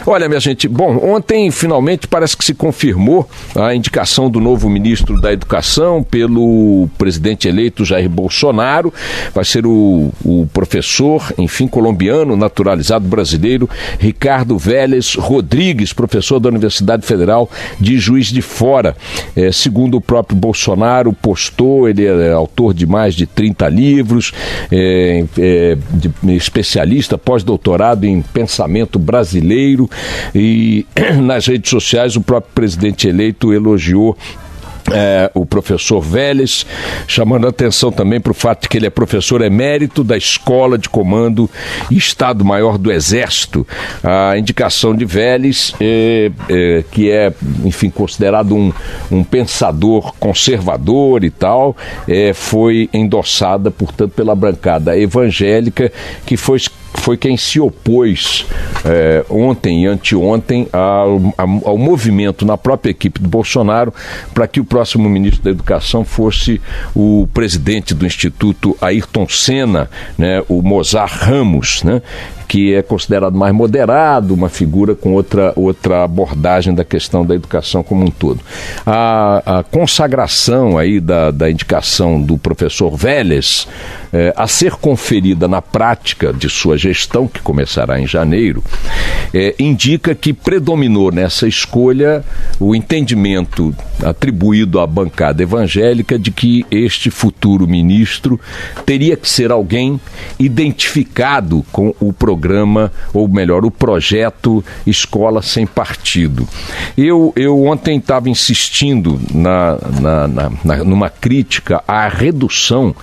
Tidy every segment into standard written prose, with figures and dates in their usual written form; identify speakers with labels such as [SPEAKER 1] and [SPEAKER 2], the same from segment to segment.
[SPEAKER 1] Olha, minha gente, bom, ontem finalmente parece que se confirmou a indicação do novo ministro da Educação pelo presidente eleito Jair Bolsonaro. Vai ser o professor, enfim, colombiano, naturalizado brasileiro, Ricardo Vélez Rodrigues, professor da Universidade Federal de Juiz de Fora. Segundo o próprio Bolsonaro postou, ele é autor de mais de 30 livros, especialista, pós-doutorado em pensamento brasileiro, e nas redes sociais o próprio presidente eleito elogiou o professor Vélez, chamando a atenção também para o fato de que ele é professor emérito da Escola de Comando e Estado-Maior do Exército. A indicação de Vélez, que é, enfim, considerado um pensador conservador e tal, foi endossada, portanto, pela bancada evangélica, que foi quem se opôs ontem e anteontem ao movimento na própria equipe do Bolsonaro para que o próximo ministro da Educação fosse o presidente do Instituto Ayrton Senna, né, o Mozart Ramos, né, que é considerado mais moderado, uma figura com outra abordagem da questão da educação como um todo. A consagração aí da indicação do professor Vélez a ser conferida na prática de sua gestão, que começará em janeiro, indica que predominou nessa escolha o entendimento atribuído à bancada evangélica de que este futuro ministro teria que ser alguém identificado com o programa, ou melhor, o projeto Escola Sem Partido. Eu ontem estava insistindo numa crítica à redução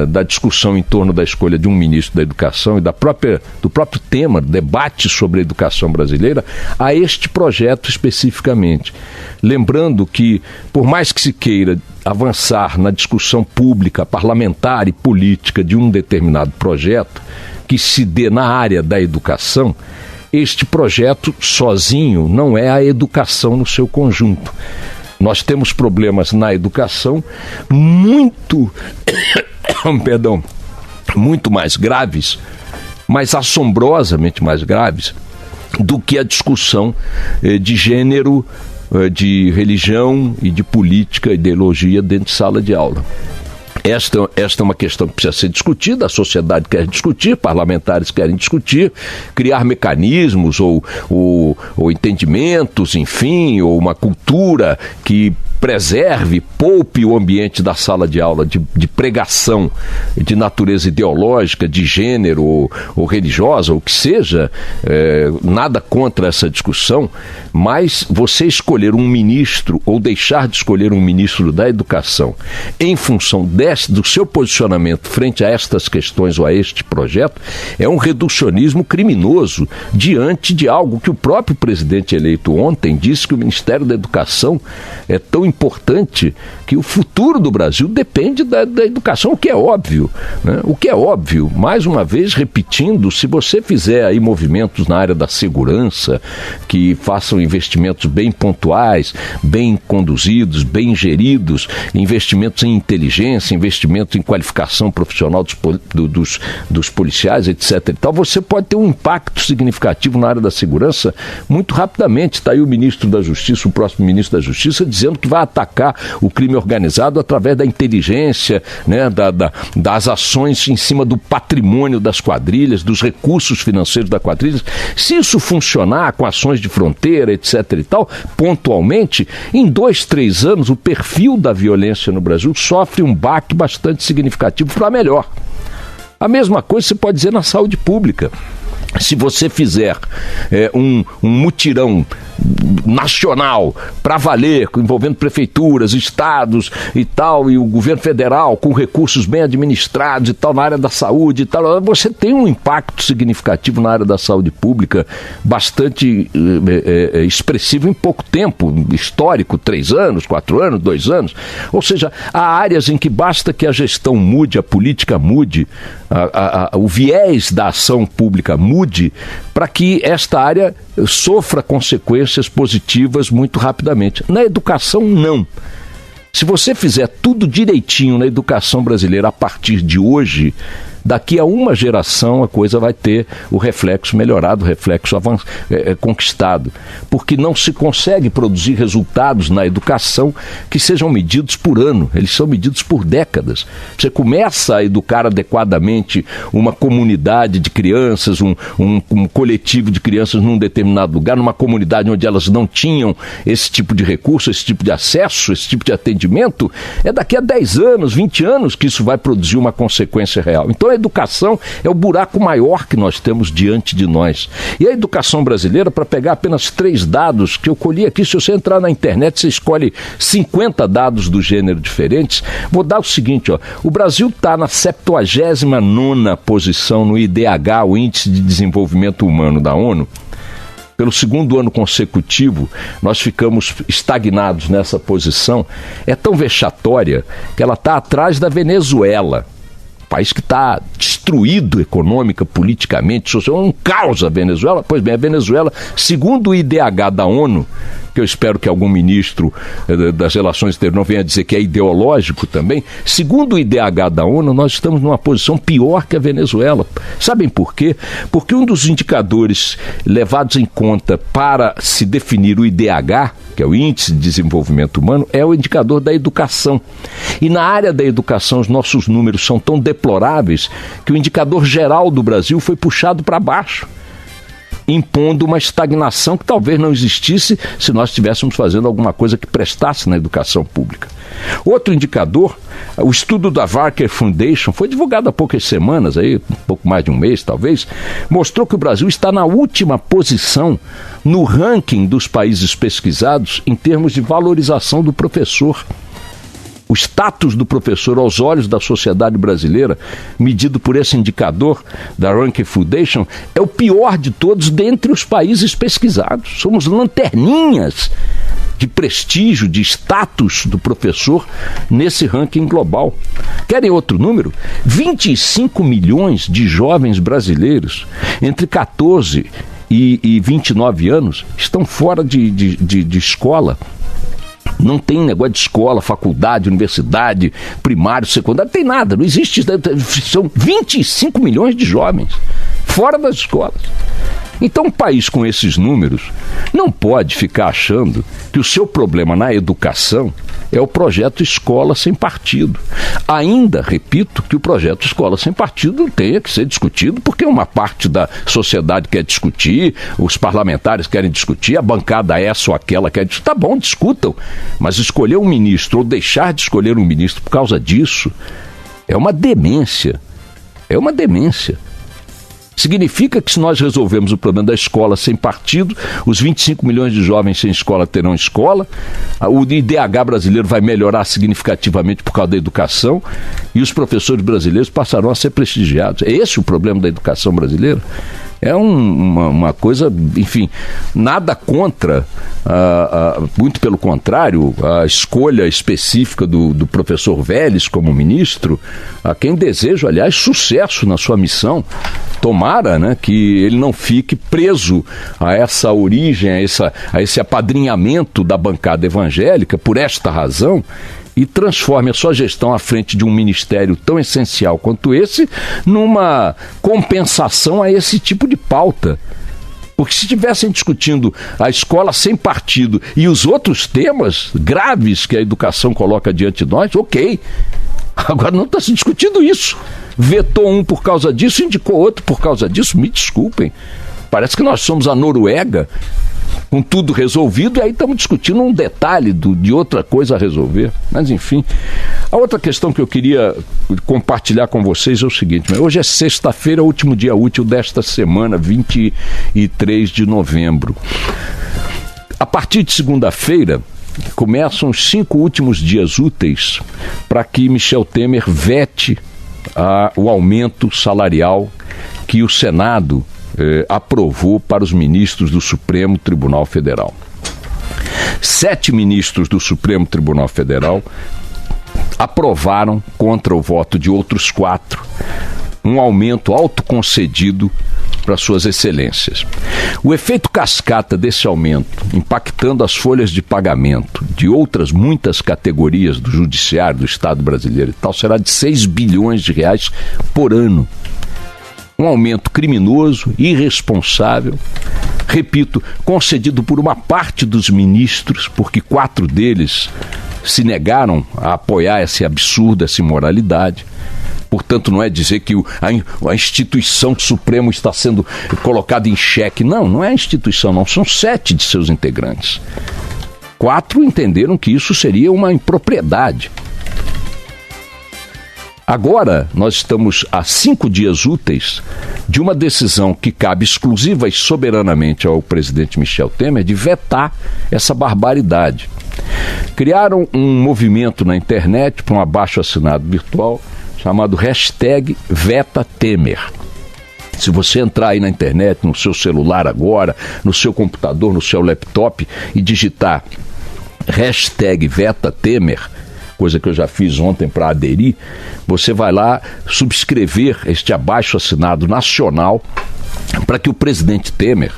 [SPEAKER 1] da discussão em torno da escolha de um ministro da Educação e do próprio tema, debate sobre a educação brasileira, a este projeto especificamente. Lembrando que, por mais que se queira avançar na discussão pública, parlamentar e política de um determinado projeto que se dê na área da educação, este projeto sozinho não é a educação no seu conjunto. Nós temos problemas na educação muito mais graves, mas assombrosamente mais graves, do que a discussão de gênero, de religião e de política, ideologia dentro de sala de aula. Esta é uma questão que precisa ser discutida, a sociedade quer discutir, parlamentares querem discutir, criar mecanismos ou entendimentos, enfim, ou uma cultura que preserve, poupe o ambiente da sala de aula de pregação de natureza ideológica, de gênero ou religiosa, ou que seja, nada contra essa discussão, mas você escolher um ministro ou deixar de escolher um ministro da educação em função do seu posicionamento frente a estas questões ou a este projeto é um reducionismo criminoso diante de algo que o próprio presidente eleito ontem disse, que o Ministério da Educação é tão importante que o futuro do Brasil depende da educação, o que é óbvio, né? O que é óbvio, mais uma vez repetindo, se você fizer aí movimentos na área da segurança, que façam investimentos bem pontuais, bem conduzidos, bem geridos, investimentos em inteligência, investimentos em qualificação profissional dos policiais, etc. e tal, você pode ter um impacto significativo na área da segurança muito rapidamente. Está aí o ministro da Justiça, o próximo ministro da Justiça, dizendo que vai atacar o crime organizado através da inteligência, né, das ações em cima do patrimônio das quadrilhas, dos recursos financeiros das quadrilhas. Se isso funcionar com ações de fronteira, etc. e tal, pontualmente, em 2-3 anos o perfil da violência no Brasil sofre um baque bastante significativo para melhor. A mesma coisa você pode dizer na saúde pública. Se você fizer um mutirão nacional para valer, envolvendo prefeituras, estados e tal, e o governo federal com recursos bem administrados e tal, na área da saúde e tal, você tem um impacto significativo na área da saúde pública bastante expressivo em pouco tempo, histórico, 3 anos, 4 anos, 2 anos. Ou seja, há áreas em que basta que a gestão mude, a política mude, o viés da ação pública mude, para que esta área sofra consequências positivas muito rapidamente. Na educação, não. Se você fizer tudo direitinho na educação brasileira a partir de hoje, daqui a uma geração a coisa vai ter o reflexo melhorado, o reflexo conquistado, porque não se consegue produzir resultados na educação que sejam medidos por ano, eles são medidos por décadas. Você começa a educar adequadamente uma comunidade de crianças, um coletivo de crianças num determinado lugar, numa comunidade onde elas não tinham esse tipo de recurso, esse tipo de acesso, esse tipo de atendimento, é daqui a 10 anos, 20 anos que isso vai produzir uma consequência real. Então a educação é o buraco maior que nós temos diante de nós. E a educação brasileira, para pegar apenas 3 dados que eu colhi aqui, se você entrar na internet, você escolhe 50 dados do gênero diferentes, vou dar o seguinte, ó, o Brasil está na 79ª posição no IDH, o Índice de Desenvolvimento Humano da ONU. Pelo 2º ano consecutivo, nós ficamos estagnados nessa posição. É tão vexatória que ela está atrás da Venezuela. País que está destruído econômica, politicamente, socialmente, um caos a Venezuela. Pois bem, a Venezuela, segundo o IDH da ONU, que eu espero que algum ministro das Relações Exteriores não venha dizer que é ideológico também, segundo o IDH da ONU, nós estamos numa posição pior que a Venezuela. Sabem por quê? Porque um dos indicadores levados em conta para se definir o IDH, que é o Índice de Desenvolvimento Humano, é o indicador da educação. E na área da educação, os nossos números são tão deploráveis que o indicador geral do Brasil foi puxado para baixo, impondo uma estagnação que talvez não existisse se nós estivéssemos fazendo alguma coisa que prestasse na educação pública. Outro indicador, o estudo da Varker Foundation, foi divulgado há poucas semanas, aí, um pouco mais de um mês talvez, mostrou que o Brasil está na última posição no ranking dos países pesquisados em termos de valorização do professor. O status do professor aos olhos da sociedade brasileira, medido por esse indicador da Rankin Foundation, é o pior de todos dentre os países pesquisados. Somos lanterninhas de prestígio, de status do professor nesse ranking global. Querem outro número? 25 milhões de jovens brasileiros entre 14 e 29 anos estão fora de escola. Não tem negócio de escola, faculdade, universidade, primário, secundário, não tem nada, não existe. São 25 milhões de jovens fora das escolas. Então, um país com esses números não pode ficar achando que o seu problema na educação é o projeto Escola Sem Partido. Ainda, repito, que o projeto Escola Sem Partido tenha que ser discutido, porque uma parte da sociedade quer discutir, os parlamentares querem discutir, a bancada essa ou aquela quer discutir. Tá bom, discutam, mas escolher um ministro ou deixar de escolher um ministro por causa disso é uma demência. É uma demência. Significa que se nós resolvemos o problema da escola sem partido, os 25 milhões de jovens sem escola terão escola, o IDH brasileiro vai melhorar significativamente por causa da educação e os professores brasileiros passarão a ser prestigiados. É esse o problema da educação brasileira? É uma coisa, enfim, nada contra, muito pelo contrário, a escolha específica do professor Vélez como ministro, a quem desejo, aliás, sucesso na sua missão. Tomara, né, que ele não fique preso a essa origem, a esse apadrinhamento da bancada evangélica por esta razão, e transforme a sua gestão à frente de um ministério tão essencial quanto esse numa compensação a esse tipo de pauta. Porque se estivessem discutindo a escola sem partido e os outros temas graves que a educação coloca diante de nós, ok. Agora não está se discutindo isso. Vetou um por causa disso, indicou outro por causa disso. Me desculpem. Parece que nós somos a Noruega, com tudo resolvido, e aí estamos discutindo um detalhe de outra coisa a resolver. Mas enfim, a outra questão que eu queria compartilhar com vocês é o seguinte: hoje é sexta-feira, último dia útil desta semana, 23 de novembro. A partir de segunda-feira começam os 5 últimos dias úteis para que Michel Temer vete o aumento salarial que o Senado aprovou para os ministros do Supremo Tribunal Federal. 7 ministros do Supremo Tribunal Federal aprovaram, contra o voto de outros 4, um aumento autoconcedido para suas excelências. O efeito cascata desse aumento, impactando as folhas de pagamento de outras muitas categorias do judiciário do Estado brasileiro e tal, será de 6 bilhões de reais por ano. Um aumento criminoso, irresponsável, repito, concedido por uma parte dos ministros, porque 4 deles se negaram a apoiar essa absurda, essa imoralidade. Portanto, não é dizer que a instituição Supremo está sendo colocada em xeque. Não, não é a instituição, não. São 7 de seus integrantes. 4 entenderam que isso seria uma impropriedade. Agora, nós estamos a 5 dias úteis de uma decisão que cabe exclusiva e soberanamente ao presidente Michel Temer de vetar essa barbaridade. Criaram um movimento na internet para um abaixo-assinado virtual chamado #VetaTemer. Se você entrar aí na internet, no seu celular agora, no seu computador, no seu laptop e digitar #VetaTemer, coisa que eu já fiz ontem para aderir, você vai lá subscrever este abaixo-assinado nacional para que o presidente Temer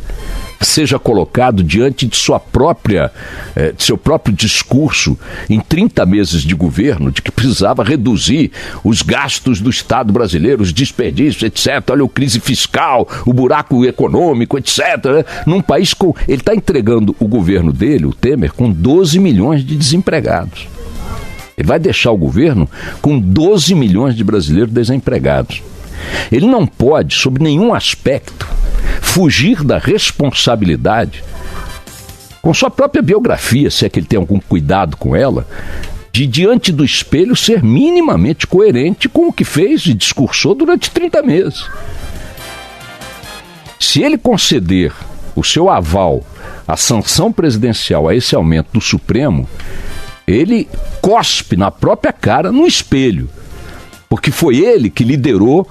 [SPEAKER 1] seja colocado diante de seu próprio discurso em 30 meses de governo, de que precisava reduzir os gastos do Estado brasileiro, os desperdícios, etc. Olha, a crise fiscal, o buraco econômico, etc. Num país com... Ele está entregando o governo dele, o Temer, com 12 milhões de desempregados. Ele vai deixar o governo com 12 milhões de brasileiros desempregados. Ele não pode, sob nenhum aspecto, fugir da responsabilidade, com sua própria biografia, se é que ele tem algum cuidado com ela, de, diante do espelho, ser minimamente coerente com o que fez e discursou durante 30 meses. Se ele conceder o seu aval, a sanção presidencial a esse aumento do Supremo, ele cospe na própria cara no espelho, porque foi ele que liderou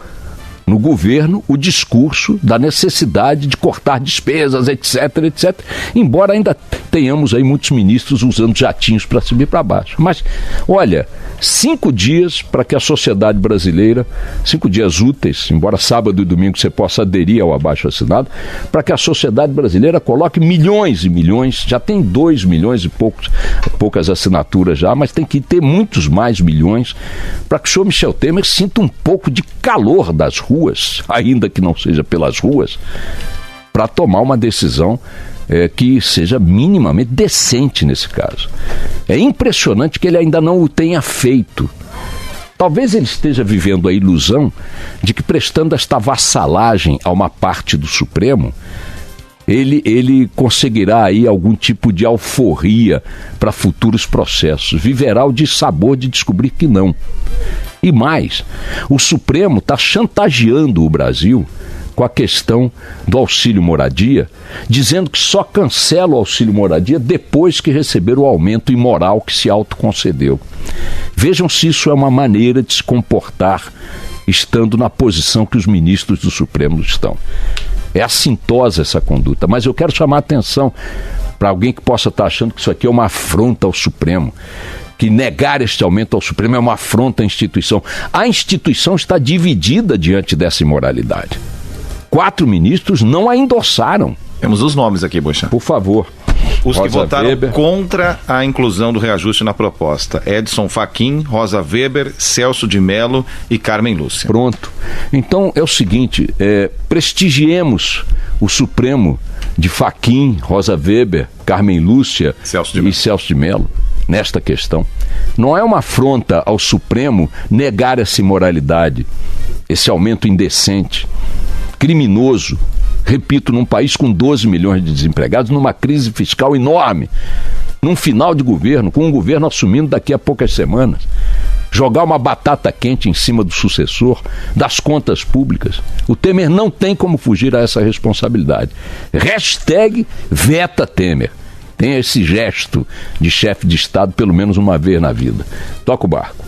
[SPEAKER 1] no governo o discurso da necessidade de cortar despesas, etc, etc, embora ainda tenhamos aí muitos ministros usando jatinhos para subir para baixo. Mas, olha, 5 dias para que a sociedade brasileira, 5 dias úteis, embora sábado e domingo você possa aderir ao abaixo-assinado, para que a sociedade brasileira coloque milhões e milhões, já tem 2 milhões e poucas assinaturas já, mas tem que ter muitos mais milhões, para que o senhor Michel Temer sinta um pouco de calor das ruas, ainda que não seja pelas ruas, para tomar uma decisão que seja minimamente decente nesse caso. É impressionante que ele ainda não o tenha feito. Talvez ele esteja vivendo a ilusão de que, prestando esta vassalagem a uma parte do Supremo, ele conseguirá aí algum tipo de alforria para futuros processos. Viverá o dissabor de descobrir que não. E mais, o Supremo está chantageando o Brasil com a questão do auxílio moradia, dizendo que só cancela o auxílio moradia depois que receber o aumento imoral que se autoconcedeu. Vejam se isso é uma maneira de se comportar estando na posição que os ministros do Supremo estão. É assintosa essa conduta, mas eu quero chamar a atenção para alguém que possa estar achando que isso aqui é uma afronta ao Supremo, que negar este aumento ao Supremo é uma afronta à instituição. A instituição está dividida diante dessa imoralidade. 4 ministros não a endossaram.
[SPEAKER 2] Temos os nomes aqui, Boechat.
[SPEAKER 1] Por favor.
[SPEAKER 2] Os que
[SPEAKER 1] Rosa
[SPEAKER 2] votaram
[SPEAKER 1] Weber
[SPEAKER 2] contra a inclusão do reajuste na proposta: Edson Fachin, Rosa Weber, Celso de Mello e Carmen Lúcia.
[SPEAKER 1] Pronto. Então é o seguinte, prestigiemos o Supremo de Fachin, Rosa Weber, Carmen Lúcia e Celso de Mello nesta questão. Não é uma afronta ao Supremo negar essa imoralidade, esse aumento indecente, criminoso, repito, num país com 12 milhões de desempregados, numa crise fiscal enorme, num final de governo, com um governo assumindo daqui a poucas semanas, jogar uma batata quente em cima do sucessor, das contas públicas. O Temer não tem como fugir a essa responsabilidade. #VetaTemer. Tem esse gesto de chefe de Estado pelo menos uma vez na vida. Toca o barco.